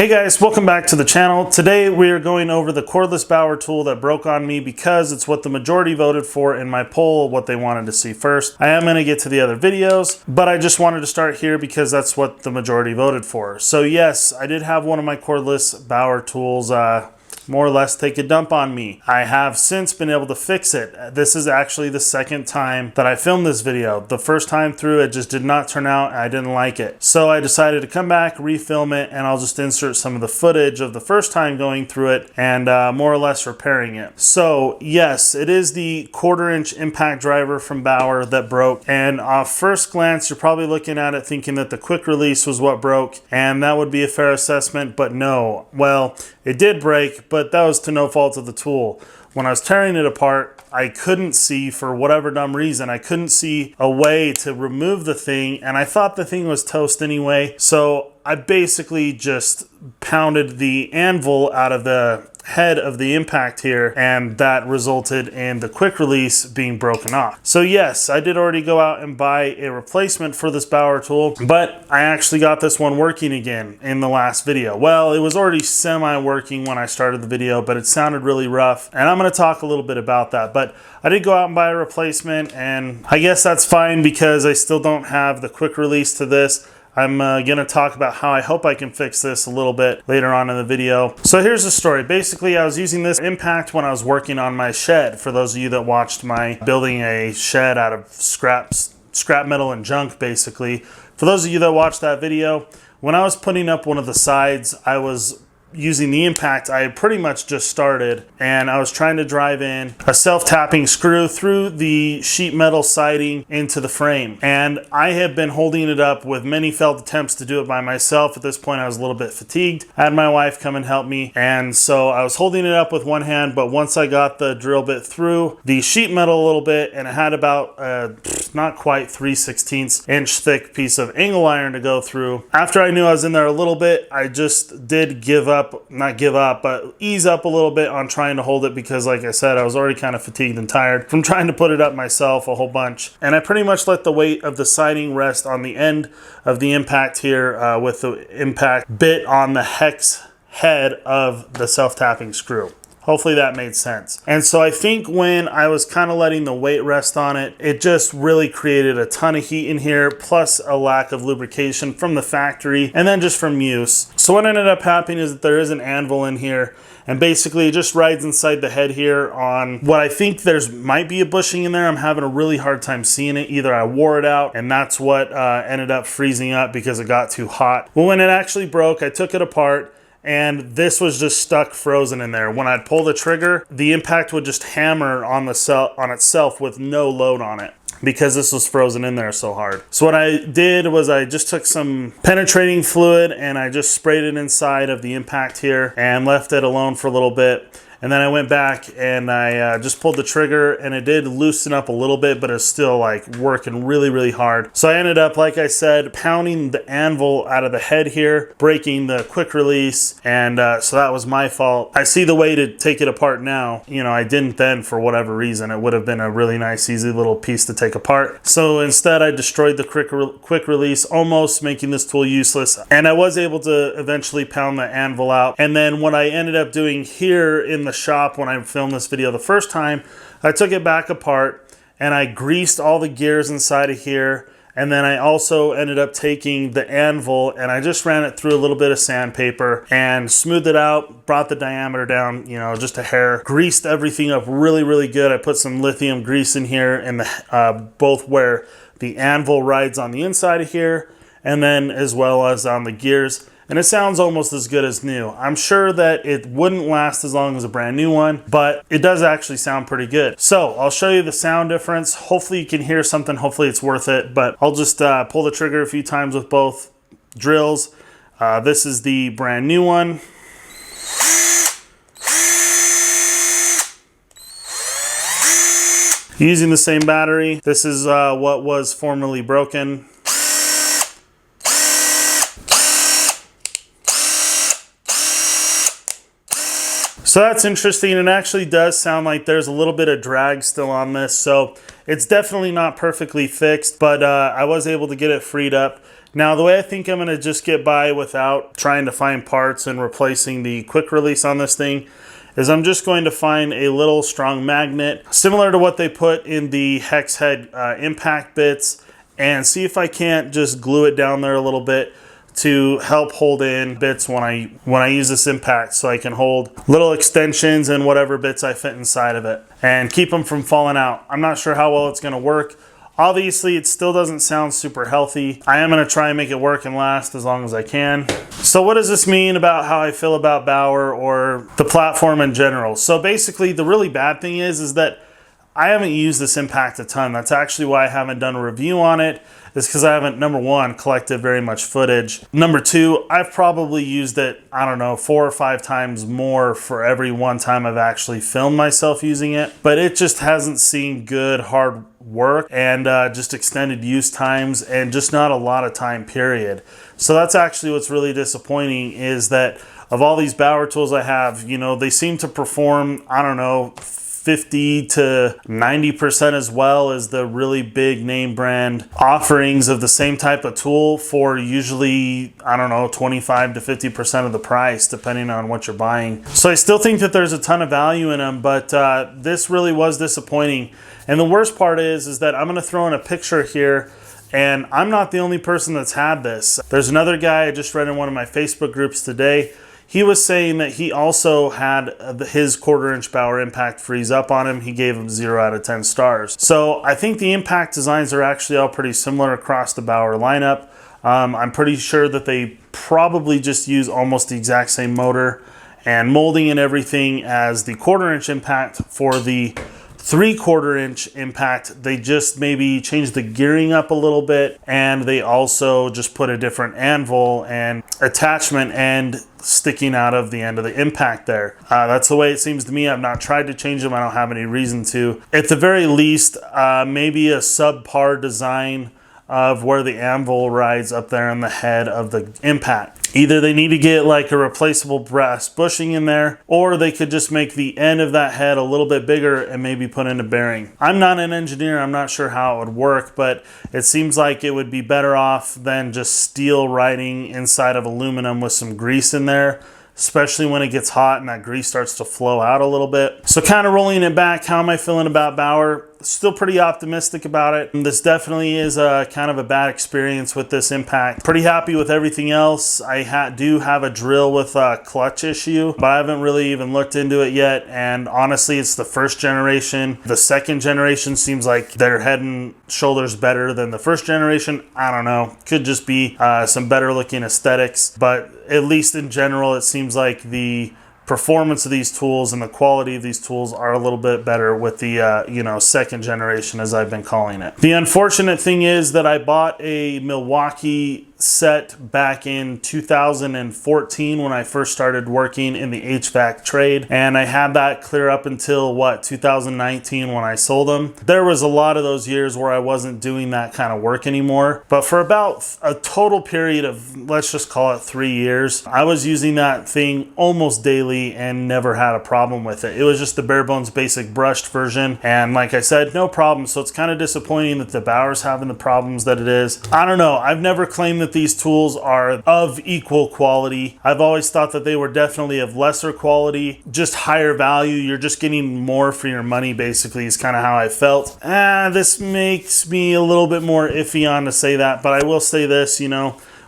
Hey guys, welcome back to the channel. Today we are going over the cordless Bauer tool that broke on me because it's what the majority voted for in my poll, what they wanted to see first. I am going to get to the other videos, but I just wanted to start here because that's what the majority voted for. So yes, I did have one of my cordless Bauer tools more or less take a dump on me. I have since been able to fix it. This is actually the second time that I filmed this video. The first time through, it just did not turn out and I didn't like it. So I decided to come back, refilm it, and I'll just insert some of the footage of the first time going through it and more or less repairing it. So yes, it is the 1/4 inch impact driver from Bauer that broke. And off first glance, you're probably looking at it thinking that the quick release was what broke, and that would be a fair assessment, but no. Well, it did break, but that was to no fault of the tool. When I was tearing it apart, I couldn't see, for whatever dumb reason, I couldn't see a way to remove the thing, and I thought the thing was toast anyway, so I basically just pounded the anvil out of the head of the impact here, and that resulted in the quick release being broken off. So yes, I did already go out and buy a replacement for this Bauer tool, but I actually got this one working again in the last video. Well, it was already semi-working when I started the video, but it sounded really rough, and I'm going to talk a little bit about that. But I did go out and buy a replacement, and I guess that's fine because I still don't have the quick release to this. I'm going to talk about how I hope I can fix this a little bit later on in the video. So here's the story. Basically, I was using this impact when I was working on my shed. For those of you that watched my building a shed out of scrap metal and junk, basically. For those of you that watched that video, when I was putting up one of the sides, I was using the impact. I had pretty much just started, and I was trying to drive in a self-tapping screw through the sheet metal siding into the frame, and I had been holding it up with many failed attempts to do it by myself. At this point, I was a little bit fatigued. I had my wife come and help me, and so I was holding it up with one hand, but once I got the drill bit through the sheet metal a little bit, and it had about not quite 3/16 inch thick piece of angle iron to go through, after I knew I was in there a little bit, I just did give up. Not give up, but ease up a little bit on trying to hold it because, like I said, I was already kind of fatigued and tired from trying to put it up myself a whole bunch. And I pretty much let the weight of the siding rest on the end of the impact here with the impact bit on the hex head of the self-tapping screw. Hopefully that made sense. And so I think when I was kind of letting the weight rest on it, it just really created a ton of heat in here, plus a lack of lubrication from the factory and then just from use. So what ended up happening is that there is an anvil in here, and basically it just rides inside the head here on what I think might be a bushing in there. I'm having a really hard time seeing it. Either I wore it out and that's what ended up freezing up because it got too hot. Well, when it actually broke, I took it apart, and this was just stuck frozen in there. When I'd pull the trigger, the impact would just hammer on itself with no load on it because this was frozen in there so hard. So what I did was I just took some penetrating fluid and I just sprayed it inside of the impact here and left it alone for a little bit. And then I went back and I just pulled the trigger, and it did loosen up a little bit, but it's still like working really, really hard. So I ended up, like I said, pounding the anvil out of the head here, breaking the quick release, and so that was my fault. I see the way to take it apart now. You know, I didn't then for whatever reason. It would have been a really nice, easy little piece to take apart. So instead, I destroyed the quick release, almost making this tool useless. And I was able to eventually pound the anvil out. And then what I ended up doing here in the shop when I filmed this video the first time, I took it back apart and I greased all the gears inside of here, and then I also ended up taking the anvil and I just ran it through a little bit of sandpaper and smoothed it out, brought the diameter down, you know, just a hair, greased everything up really, really good. I put some lithium grease in here in the both where the anvil rides on the inside of here and then as well as on the gears. And it sounds almost as good as new. I'm sure that it wouldn't last as long as a brand new one, but it does actually sound pretty good. So I'll show you the sound difference. Hopefully you can hear something. Hopefully it's worth it, but I'll just pull the trigger a few times with both drills. This is the brand new one. Using the same battery. This is what was formerly broken. So that's interesting. It actually does sound like there's a little bit of drag still on this. So it's definitely not perfectly fixed, but I was able to get it freed up. Now, the way I think I'm gonna just get by without trying to find parts and replacing the quick release on this thing is I'm just going to find a little strong magnet, similar to what they put in the hex head impact bits, and see if I can't just glue it down there a little bit to help hold in bits when I use this impact, so I can hold little extensions and whatever bits I fit inside of it and keep them from falling out. I'm not sure how well it's gonna work. Obviously, it still doesn't sound super healthy. I am gonna try and make it work and last as long as I can. So what does this mean about how I feel about Bauer or the platform in general? So basically, the really bad thing is that I haven't used this impact a ton. That's actually why I haven't done a review on it, is because I haven't, number one, collected very much footage. Number two, I've probably used it, I don't know, 4 or 5 times more for every one time I've actually filmed myself using it. But it just hasn't seen good, hard work and just extended use times and just not a lot of time, period. So that's actually what's really disappointing, is that of all these Bauer tools I have, you know, they seem to perform, I don't know, 50 to 90% as well as the really big name brand offerings of the same type of tool for usually, I don't know, 25 to 50% of the price, depending on what you're buying. So I still think that there's a ton of value in them, but this really was disappointing. And the worst part is that I'm gonna throw in a picture here, and I'm not the only person that's had this. There's another guy I just read in one of my Facebook groups today. He was saying that he also had his 1/4" Bauer Impact freeze up on him. He gave him 0 out of 10 stars. So I think the impact designs are actually all pretty similar across the Bauer lineup. I'm pretty sure that they probably just use almost the exact same motor and molding and everything as the 1/4" Impact. For the 3/4" Impact, they just maybe changed the gearing up a little bit, and they also just put a different anvil and attachment end sticking out of the end of the impact there. That's the way it seems to me. I've not tried to change them. I don't have any reason to. At the very least, maybe a subpar design of where the anvil rides up there on the head of the impact. Either they need to get like a replaceable brass bushing in there, or they could just make the end of that head a little bit bigger and maybe put in a bearing. I'm not an engineer. I'm not sure how it would work, but it seems like it would be better off than just steel riding inside of aluminum with some grease in there, especially when it gets hot and that grease starts to flow out a little bit. So kind of rolling it back, how am I feeling about Bauer? Still pretty optimistic about it. This definitely is a kind of a bad experience with this impact. Pretty happy with everything else. I do have a drill with a clutch issue, but I haven't really even looked into it yet. And honestly, it's the first generation. The second generation seems like they're head and shoulders better than the first generation. I don't know. Could just be some better looking aesthetics, but at least in general, it seems like the performance of these tools and the quality of these tools are a little bit better with the second generation, as I've been calling it. The unfortunate thing is that I bought a Milwaukee set back in 2014 when I first started working in the HVAC trade, and I had that clear up until 2019 when I sold them. There was a lot of those years where I wasn't doing that kind of work anymore, but for about a total period of, let's just call it 3 years, I was using that thing almost daily and never had a problem with it. It was just the bare bones basic brushed version, and like I said, no problem. So it's kind of disappointing that the Bauer's having the problems that it is. I don't know. I've never claimed that these tools are of equal quality. I've always thought that they were definitely of lesser quality, just higher value. You're just getting more for your money, basically, is kind of how I felt. This makes me a little bit more iffy on to say that, but I will say this,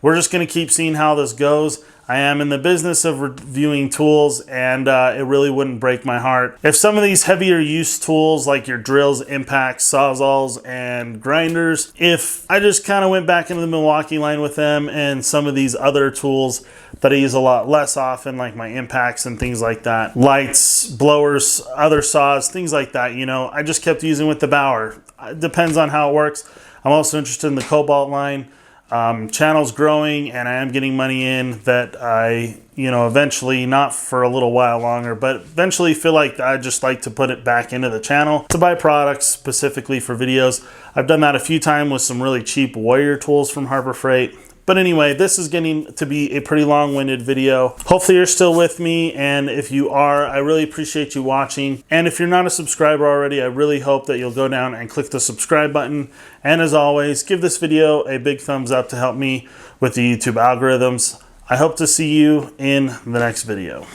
we're just going to keep seeing how this goes. I am in the business of reviewing tools, and it really wouldn't break my heart if some of these heavier use tools like your drills, impacts, sawzalls, and grinders, if I just kind of went back into the Milwaukee line with them, and some of these other tools that I use a lot less often, like my impacts and things like that, lights, blowers, other saws, things like that, I just kept using with the Bauer. It depends on how it works. I'm also interested in the Cobalt line. Channel's growing, and I am getting money in that I, eventually, not for a little while longer, but eventually feel like I just like to put it back into the channel to buy products specifically for videos. I've done that a few times with some really cheap Warrior tools from Harbor Freight, But anyway, this is getting to be a pretty long-winded video. Hopefully you're still with me, and if you are, I really appreciate you watching. And if you're not a subscriber already, I really hope that you'll go down and click the subscribe button. And as always, give this video a big thumbs up to help me with the YouTube algorithms. I hope to see you in the next video.